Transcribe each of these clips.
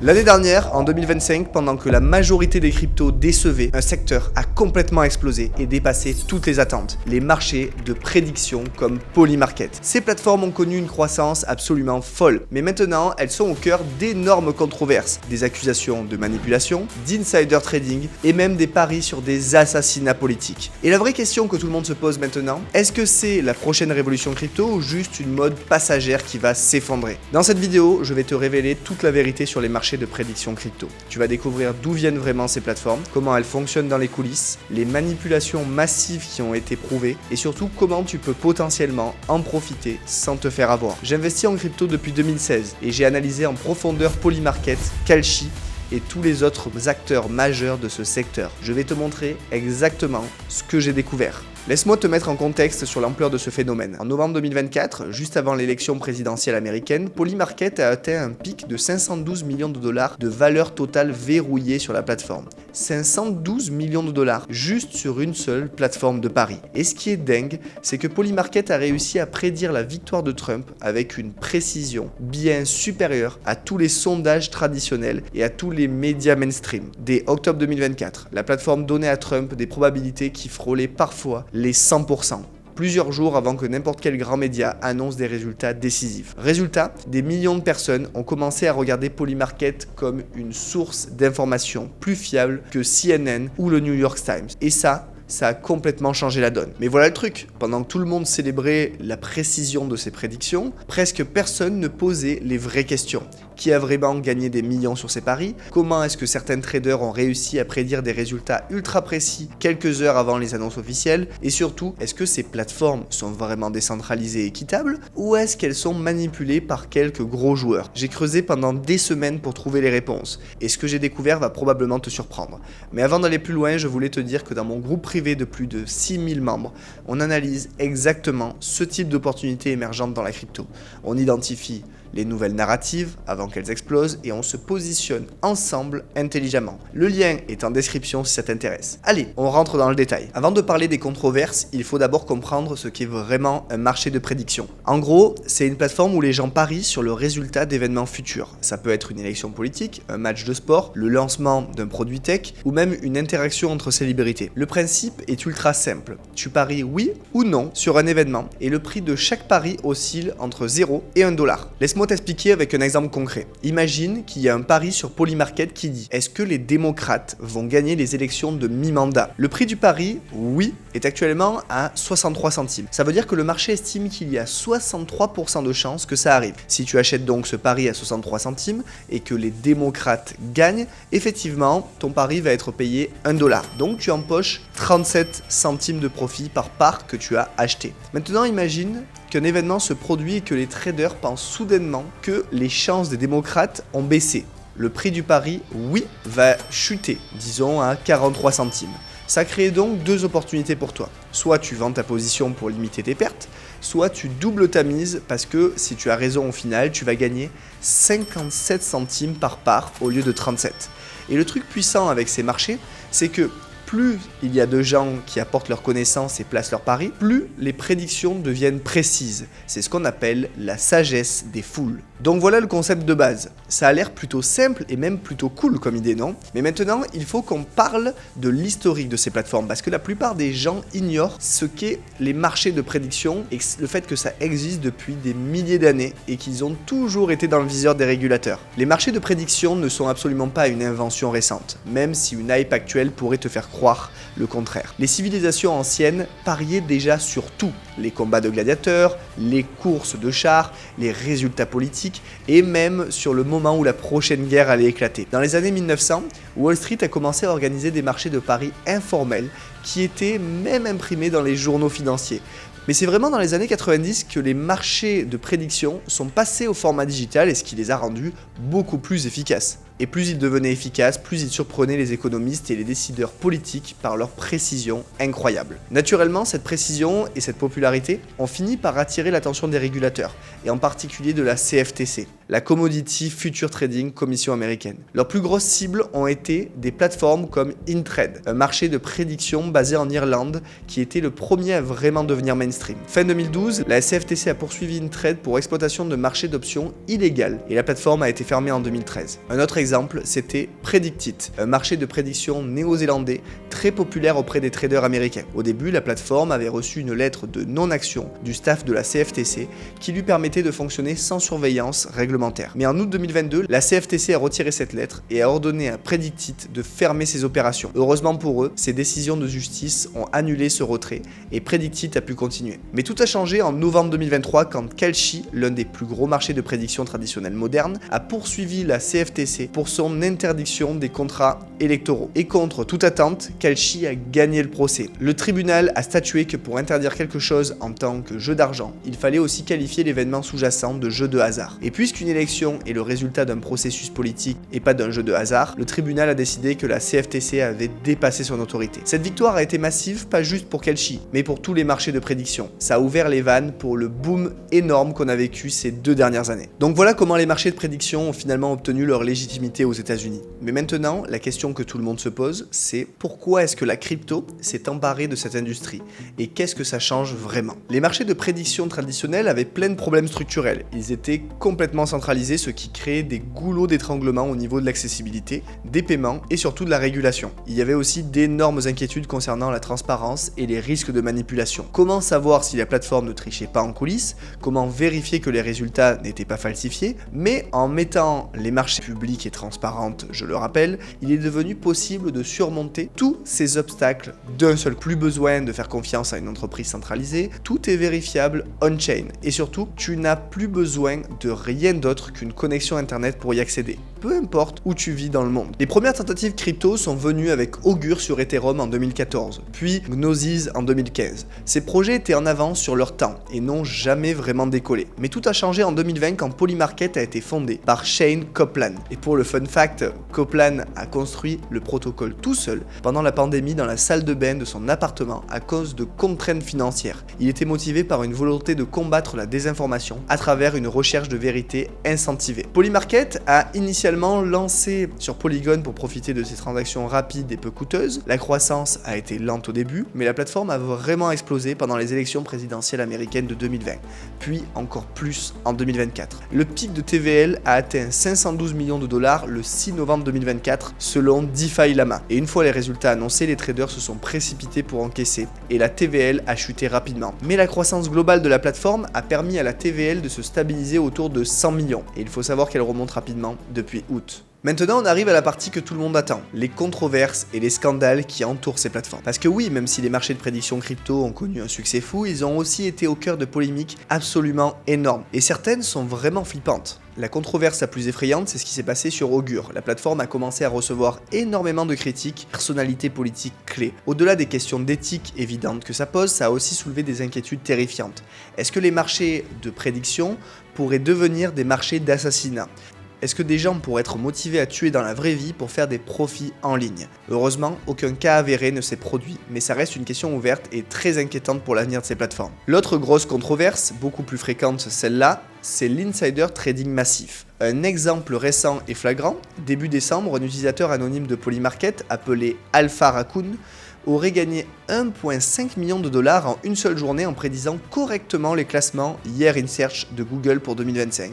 L'année dernière, en 2025, pendant que la majorité des cryptos décevaient, un secteur a complètement explosé et dépassé toutes les attentes. Les marchés de prédiction comme Polymarket. Ces plateformes ont connu une croissance absolument folle, mais maintenant elles sont au cœur d'énormes controverses, des accusations de manipulation, d'insider trading et même des paris sur des assassinats politiques. Et la vraie question que tout le monde se pose maintenant, est-ce que c'est la prochaine révolution crypto ou juste une mode passagère qui va s'effondrer? Dans cette vidéo, je vais te révéler toute la vérité sur les marchés de prédiction crypto. Tu vas découvrir d'où viennent vraiment ces plateformes, comment elles fonctionnent dans les coulisses, les manipulations massives qui ont été prouvées et surtout comment tu peux potentiellement en profiter sans te faire avoir. J'investis en crypto depuis 2016 et j'ai analysé en profondeur Polymarket, Kalshi et tous les autres acteurs majeurs de ce secteur. Je vais te montrer exactement ce que j'ai découvert. Laisse-moi te mettre en contexte sur l'ampleur de ce phénomène. En novembre 2024, juste avant l'élection présidentielle américaine, Polymarket a atteint un pic de 512 millions de dollars de valeur totale verrouillée sur la plateforme. 512 millions de dollars juste sur une seule plateforme de paris. Et ce qui est dingue, c'est que Polymarket a réussi à prédire la victoire de Trump avec une précision bien supérieure à tous les sondages traditionnels et à tous les médias mainstream. Dès octobre 2024, la plateforme donnait à Trump des probabilités qui frôlaient parfois les 100%. Plusieurs jours avant que n'importe quel grand média annonce des résultats décisifs. Résultat, des millions de personnes ont commencé à regarder Polymarket comme une source d'information plus fiable que CNN ou le New York Times. Et ça a complètement changé la donne. Mais voilà le truc, pendant que tout le monde célébrait la précision de ses prédictions, presque personne ne posait les vraies questions. Qui a vraiment gagné des millions sur ses paris? Comment est-ce que certains traders ont réussi à prédire des résultats ultra précis quelques heures avant les annonces officielles? Et surtout, est-ce que ces plateformes sont vraiment décentralisées et équitables? Ou est-ce qu'elles sont manipulées par quelques gros joueurs? J'ai creusé pendant des semaines pour trouver les réponses. Et ce que j'ai découvert va probablement te surprendre. Mais avant d'aller plus loin, je voulais te dire que dans mon groupe privé de plus de 6000 membres, on analyse exactement ce type d'opportunités émergentes dans la crypto. On identifie les nouvelles narratives avant qu'elles explosent et on se positionne ensemble intelligemment. Le lien est en description si ça t'intéresse. Allez, on rentre dans le détail. Avant de parler des controverses, il faut d'abord comprendre ce qu'est vraiment un marché de prédiction. En gros, c'est une plateforme où les gens parient sur le résultat d'événements futurs. Ça peut être une élection politique, un match de sport, le lancement d'un produit tech ou même une interaction entre célébrités. Le principe est ultra simple. Tu paries oui ou non sur un événement et le prix de chaque pari oscille entre 0 et 1 $. Laisse-moi t'expliquer avec un exemple concret. Imagine qu'il y a un pari sur Polymarket qui dit: est-ce que les démocrates vont gagner les élections de mi-mandat? Le prix du pari, oui, est actuellement à 63 centimes. Ça veut dire que le marché estime qu'il y a 63% de chances que ça arrive. Si tu achètes donc ce pari à 63 centimes et que les démocrates gagnent, effectivement, ton pari va être payé 1 $. Donc tu empoches 37 centimes de profit par part que tu as acheté. Maintenant, imagine qu'un événement se produit et que les traders pensent soudainement que les chances des démocrates ont baissé. Le prix du pari, oui, va chuter, disons à 43 centimes. Ça crée donc deux opportunités pour toi. Soit tu vends ta position pour limiter tes pertes, soit tu doubles ta mise parce que si tu as raison au final, tu vas gagner 57 centimes par part au lieu de 37. Et le truc puissant avec ces marchés, c'est que plus il y a de gens qui apportent leurs connaissances et placent leurs paris, plus les prédictions deviennent précises. C'est ce qu'on appelle la sagesse des foules. Donc voilà le concept de base. Ça a l'air plutôt simple et même plutôt cool comme idée, non? Mais maintenant, il faut qu'on parle de l'historique de ces plateformes parce que la plupart des gens ignorent ce qu'est les marchés de prédiction et le fait que ça existe depuis des milliers d'années et qu'ils ont toujours été dans le viseur des régulateurs. Les marchés de prédiction ne sont absolument pas une invention récente, même si une hype actuelle pourrait te faire croire le contraire. Les civilisations anciennes pariaient déjà sur tout. Les combats de gladiateurs, les courses de chars, les résultats politiques et même sur le moment où la prochaine guerre allait éclater. Dans les années 1900, Wall Street a commencé à organiser des marchés de paris informels qui étaient même imprimés dans les journaux financiers. Mais c'est vraiment dans les années 90 que les marchés de prédiction sont passés au format digital et ce qui les a rendus beaucoup plus efficaces. Et plus ils devenaient efficaces, plus ils surprenaient les économistes et les décideurs politiques par leur précision incroyable. Naturellement, cette précision et cette popularité ont fini par attirer l'attention des régulateurs, et en particulier de la CFTC. la Commodity Future Trading Commission américaine. Leurs plus grosses cibles ont été des plateformes comme Intrade, un marché de prédiction basé en Irlande qui était le premier à vraiment devenir mainstream. Fin 2012, la CFTC a poursuivi Intrade pour exploitation de marchés d'options illégales et la plateforme a été fermée en 2013. Un autre exemple, c'était Predictit, un marché de prédiction néo-zélandais très populaire auprès des traders américains. Au début, la plateforme avait reçu une lettre de non-action du staff de la CFTC qui lui permettait de fonctionner sans surveillance réglementaire. Mais en août 2022, la CFTC a retiré cette lettre et a ordonné à Predictit de fermer ses opérations. Heureusement pour eux, ces décisions de justice ont annulé ce retrait et Predictit a pu continuer. Mais tout a changé en novembre 2023 quand Kalshi, l'un des plus gros marchés de prédiction traditionnels modernes, a poursuivi la CFTC pour son interdiction des contrats électoraux. Et contre toute attente, Kalshi a gagné le procès. Le tribunal a statué que pour interdire quelque chose en tant que jeu d'argent, il fallait aussi qualifier l'événement sous-jacent de jeu de hasard. Et puisqu'une élection est le résultat d'un processus politique et pas d'un jeu de hasard, le tribunal a décidé que la CFTC avait dépassé son autorité. Cette victoire a été massive, pas juste pour Kalshi, mais pour tous les marchés de prédiction. Ça a ouvert les vannes pour le boom énorme qu'on a vécu ces 2 dernières années. Donc voilà comment les marchés de prédiction ont finalement obtenu leur légitimité aux États-Unis. Mais maintenant, la question que tout le monde se pose, c'est pourquoi est-ce que la crypto s'est emparée de cette industrie et qu'est-ce que ça change vraiment? Les marchés de prédiction traditionnels avaient plein de problèmes structurels. Ils étaient complètement centralisés, ce qui créait des goulots d'étranglement au niveau de l'accessibilité, des paiements et surtout de la régulation. Il y avait aussi d'énormes inquiétudes concernant la transparence et les risques de manipulation. Comment savoir si la plateforme ne trichait pas en coulisses? Comment vérifier que les résultats n'étaient pas falsifiés? Mais en mettant les marchés publics et transparents, je le rappelle, il est devenu possible de surmonter tous ces obstacles d'un seul coup. Plus besoin de faire confiance à une entreprise centralisée, tout est vérifiable on-chain. Et surtout, tu n'as plus besoin de rien d'autre qu'une connexion internet pour y accéder, peu importe où tu vis dans le monde. Les premières tentatives crypto sont venues avec Augur sur Ethereum en 2014, puis Gnosis en 2015. Ces projets étaient en avance sur leur temps et n'ont jamais vraiment décollé. Mais tout a changé en 2020 quand Polymarket a été fondé par Shane Copland. Et pour le fun fact, Copland a construit le protocole tout seul pendant la pandémie dans la salle de bain de son appartement à cause de contraintes financières. Il était motivé par une volonté de combattre la désinformation à travers une recherche de vérité incentivée. Polymarket a initialement lancé sur Polygon pour profiter de ces transactions rapides et peu coûteuses. La croissance a été lente au début, mais la plateforme a vraiment explosé pendant les élections présidentielles américaines de 2020, puis encore plus en 2024. Le pic de TVL a atteint 512 millions de dollars le 6 novembre 2024 selon DeFi Lama. Et une fois les résultats annoncés, les traders se sont précipités pour encaisser et la TVL a chuté rapidement. Mais la croissance globale de la plateforme a permis à la TVL de se stabiliser autour de 100 millions et il faut savoir qu'elle remonte rapidement depuis août. Maintenant, on arrive à la partie que tout le monde attend, les controverses et les scandales qui entourent ces plateformes. Parce que oui, même si les marchés de prédiction crypto ont connu un succès fou, ils ont aussi été au cœur de polémiques absolument énormes. Et certaines sont vraiment flippantes. La controverse la plus effrayante, c'est ce qui s'est passé sur Augur. La plateforme a commencé à recevoir énormément de critiques, personnalités politiques clés. Au-delà des questions d'éthique évidentes que ça pose, ça a aussi soulevé des inquiétudes terrifiantes. Est-ce que les marchés de prédiction pourraient devenir des marchés d'assassinat ? Est-ce que des gens pourraient être motivés à tuer dans la vraie vie pour faire des profits en ligne? Heureusement, aucun cas avéré ne s'est produit, mais ça reste une question ouverte et très inquiétante pour l'avenir de ces plateformes. L'autre grosse controverse, beaucoup plus fréquente celle-là, c'est l'insider trading massif. Un exemple récent et flagrant, début décembre, un utilisateur anonyme de Polymarket appelé Alpha Raccoon aurait gagné 1,5 million de dollars en une seule journée en prédisant correctement les classements Year in Search de Google pour 2025,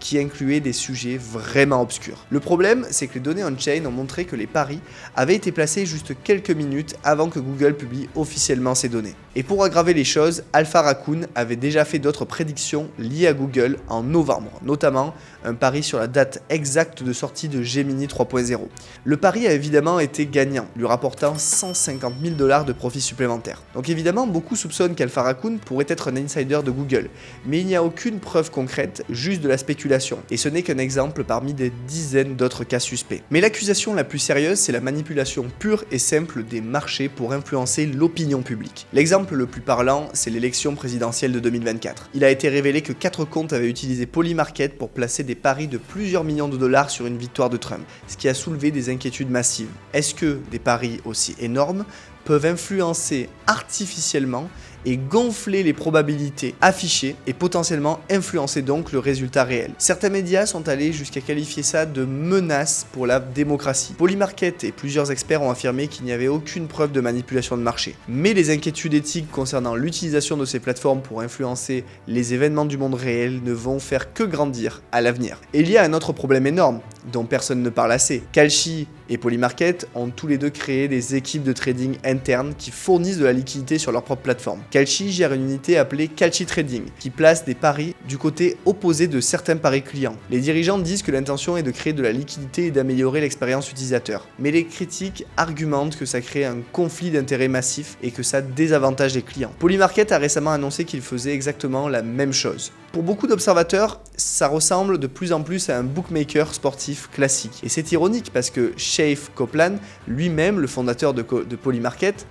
qui incluaient des sujets vraiment obscurs. Le problème, c'est que les données on-chain ont montré que les paris avaient été placés juste quelques minutes avant que Google publie officiellement ces données. Et pour aggraver les choses, Alpha Raccoon avait déjà fait d'autres prédictions liées à Google en novembre, notamment un pari sur la date exacte de sortie de Gemini 3.0. Le pari a évidemment été gagnant, lui rapportant 150 000 $ de profits supplémentaires. Donc évidemment, beaucoup soupçonnent qu'Alpha Raccoon pourrait être un insider de Google, mais il n'y a aucune preuve concrète, juste de la spéculation. Et ce n'est qu'un exemple parmi des dizaines d'autres cas suspects. Mais l'accusation la plus sérieuse, c'est la manipulation pure et simple des marchés pour influencer l'opinion publique. L'exemple le plus parlant, c'est l'élection présidentielle de 2024. Il a été révélé que 4 comptes avaient utilisé Polymarket pour placer des paris de plusieurs millions de dollars sur une victoire de Trump, ce qui a soulevé des inquiétudes massives. Est-ce que des paris aussi énormes peuvent influencer artificiellement et gonfler les probabilités affichées et potentiellement influencer donc le résultat réel. Certains médias sont allés jusqu'à qualifier ça de menace pour la démocratie. Polymarket et plusieurs experts ont affirmé qu'il n'y avait aucune preuve de manipulation de marché. Mais les inquiétudes éthiques concernant l'utilisation de ces plateformes pour influencer les événements du monde réel ne vont faire que grandir à l'avenir. Et il y a un autre problème énorme dont personne ne parle assez. Kalshi et Polymarket ont tous les deux créé des équipes de trading internes qui fournissent de la liquidité sur leur propre plateforme. Kalshi gère une unité appelée Kalshi Trading qui place des paris du côté opposé de certains paris clients. Les dirigeants disent que l'intention est de créer de la liquidité et d'améliorer l'expérience utilisateur. Mais les critiques argumentent que ça crée un conflit d'intérêts massif et que ça désavantage les clients. Polymarket a récemment annoncé qu'il faisait exactement la même chose. Pour beaucoup d'observateurs, ça ressemble de plus en plus à un bookmaker sportif classique. Et c'est ironique parce que Shafe Copeland, lui-même le fondateur de Polymarket,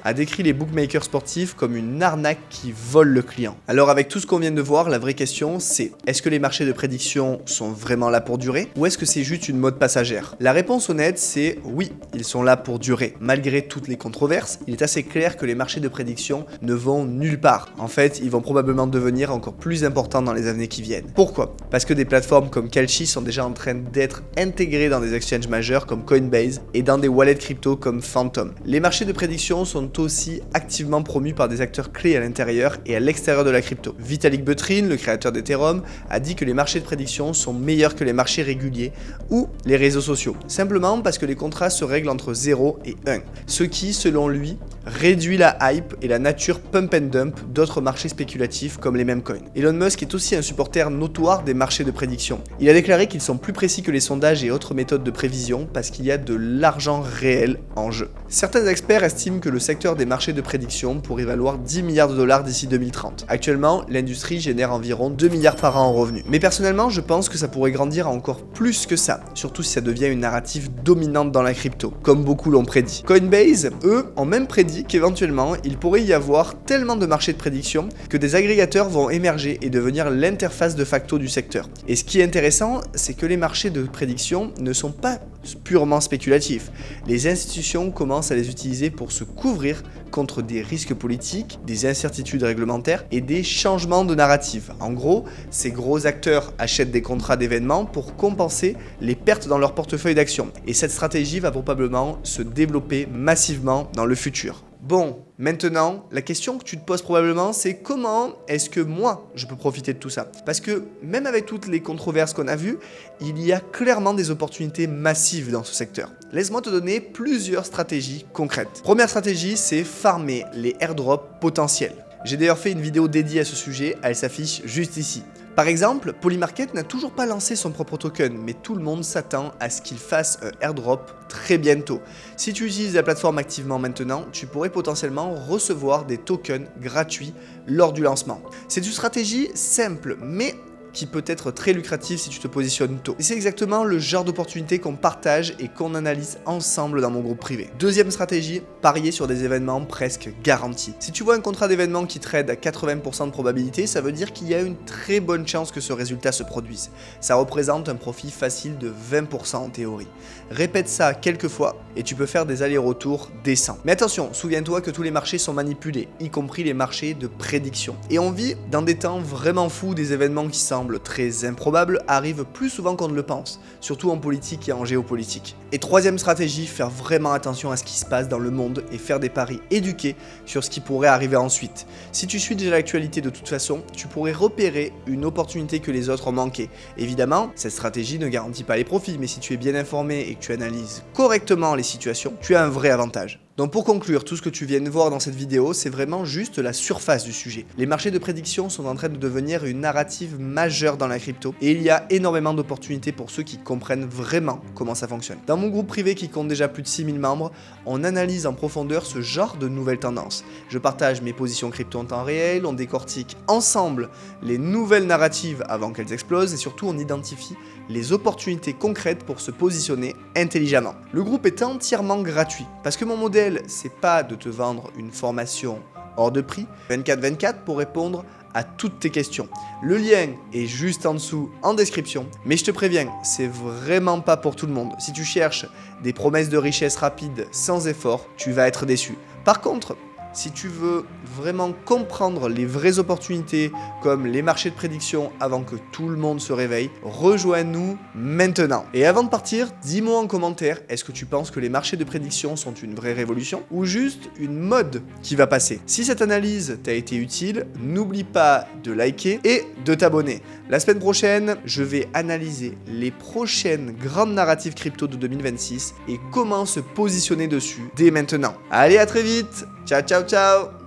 a décrit les bookmakers sportifs comme une arnaque qui vole le client. Alors avec tout ce qu'on vient de voir, la vraie question c'est, est-ce que les marchés de prédiction sont vraiment là pour durer ou est-ce que c'est juste une mode passagère? La réponse honnête c'est oui, ils sont là pour durer. Malgré toutes les controverses, il est assez clair que les marchés de prédiction ne vont nulle part. En fait, ils vont probablement devenir encore plus importants dans les années qui viennent. Pourquoi? Parce que des plateformes comme Kalshi sont déjà en train d'être intégrées dans des exchanges majeurs comme Coinbase et dans des wallets crypto comme Phantom. Les marchés de prédiction sont aussi activement promus par des acteurs clés à l'intérieur et à l'extérieur de la crypto. Vitalik Buterin, le créateur d'Ethereum, a dit que les marchés de prédiction sont meilleurs que les marchés réguliers ou les réseaux sociaux, simplement parce que les contrats se règlent entre 0 et 1, ce qui, selon lui, réduit la hype et la nature pump and dump d'autres marchés spéculatifs comme les mêmes coins. Elon Musk est aussi un supporter notoire des marchés de prédiction. Il a déclaré qu'ils sont plus précis que les sondages et autres méthodes de prévision parce qu'il y a de l'argent réel en jeu. Certains experts estiment que le secteur des marchés de prédiction pourrait valoir 10 milliards de dollars d'ici 2030. Actuellement, l'industrie génère environ 2 milliards par an en revenus. Mais personnellement, je pense que ça pourrait grandir à encore plus que ça, surtout si ça devient une narrative dominante dans la crypto, comme beaucoup l'ont prédit. Coinbase, eux, ont même prédit qu'éventuellement, il pourrait y avoir tellement de marchés de prédiction que des agrégateurs vont émerger et devenir l'interface de facto du secteur. Et ce qui est intéressant, c'est que les marchés de prédiction ne sont pas purement spéculatifs. Les institutions commencent à les utiliser pour se couvrir contre des risques politiques, des incertitudes réglementaires et des changements de narrative. En gros, ces gros acteurs achètent des contrats d'événements pour compenser les pertes dans leur portefeuille d'actions. Et cette stratégie va probablement se développer massivement dans le futur. Bon, maintenant, la question que tu te poses probablement, c'est comment est-ce que moi, je peux profiter de tout ça? Parce que même avec toutes les controverses qu'on a vues, il y a clairement des opportunités massives dans ce secteur. Laisse-moi te donner plusieurs stratégies concrètes. Première stratégie, c'est farmer les airdrops potentiels. J'ai d'ailleurs fait une vidéo dédiée à ce sujet, elle s'affiche juste ici. Par exemple, Polymarket n'a toujours pas lancé son propre token, mais tout le monde s'attend à ce qu'il fasse un airdrop très bientôt. Si tu utilises la plateforme activement maintenant, tu pourrais potentiellement recevoir des tokens gratuits lors du lancement. C'est une stratégie simple, mais qui peut être très lucratif si tu te positionnes tôt. Et c'est exactement le genre d'opportunité qu'on partage et qu'on analyse ensemble dans mon groupe privé. Deuxième stratégie, parier sur des événements presque garantis. Si tu vois un contrat d'événement qui trade à 80% de probabilité, ça veut dire qu'il y a une très bonne chance que ce résultat se produise. Ça représente un profit facile de 20% en théorie. Répète ça quelques fois et tu peux faire des allers-retours décents. Mais attention, souviens-toi que tous les marchés sont manipulés, y compris les marchés de prédiction. Et on vit dans des temps vraiment fous, des événements qui semblent très improbables arrivent plus souvent qu'on ne le pense, surtout en politique et en géopolitique. Et troisième stratégie, faire vraiment attention à ce qui se passe dans le monde et faire des paris éduqués sur ce qui pourrait arriver ensuite. Si tu suis déjà l'actualité de toute façon, tu pourrais repérer une opportunité que les autres ont manqué. Évidemment, cette stratégie ne garantit pas les profits, mais si tu es bien informé et que tu analyses correctement les situations, tu as un vrai avantage. Donc pour conclure, tout ce que tu viens de voir dans cette vidéo, c'est vraiment juste la surface du sujet. Les marchés de prédiction sont en train de devenir une narrative majeure dans la crypto et il y a énormément d'opportunités pour ceux qui comprennent vraiment comment ça fonctionne. Dans mon groupe privé qui compte déjà plus de 6000 membres, on analyse en profondeur ce genre de nouvelles tendances. Je partage mes positions crypto en temps réel, on décortique ensemble les nouvelles narratives avant qu'elles explosent et surtout on identifie les opportunités concrètes pour se positionner intelligemment. Le groupe est entièrement gratuit parce que mon modèle, c'est pas de te vendre une formation hors de prix 24/24 pour répondre à toutes tes questions. Le lien est juste en dessous en description, mais je te préviens, c'est vraiment pas pour tout le monde. Si tu cherches des promesses de richesse rapide sans effort, tu vas être déçu. Par contre, Si tu veux vraiment comprendre les vraies opportunités comme les marchés de prédiction avant que tout le monde se réveille, rejoins-nous maintenant. Et avant de partir, dis-moi en commentaire, est-ce que tu penses que les marchés de prédiction sont une vraie révolution ou juste une mode qui va passer? Si cette analyse t'a été utile, n'oublie pas de liker et de t'abonner. La semaine prochaine, je vais analyser les prochaines grandes narratives crypto de 2026 et comment se positionner dessus dès maintenant. Allez, à très vite. Ciao, ciao, ciao.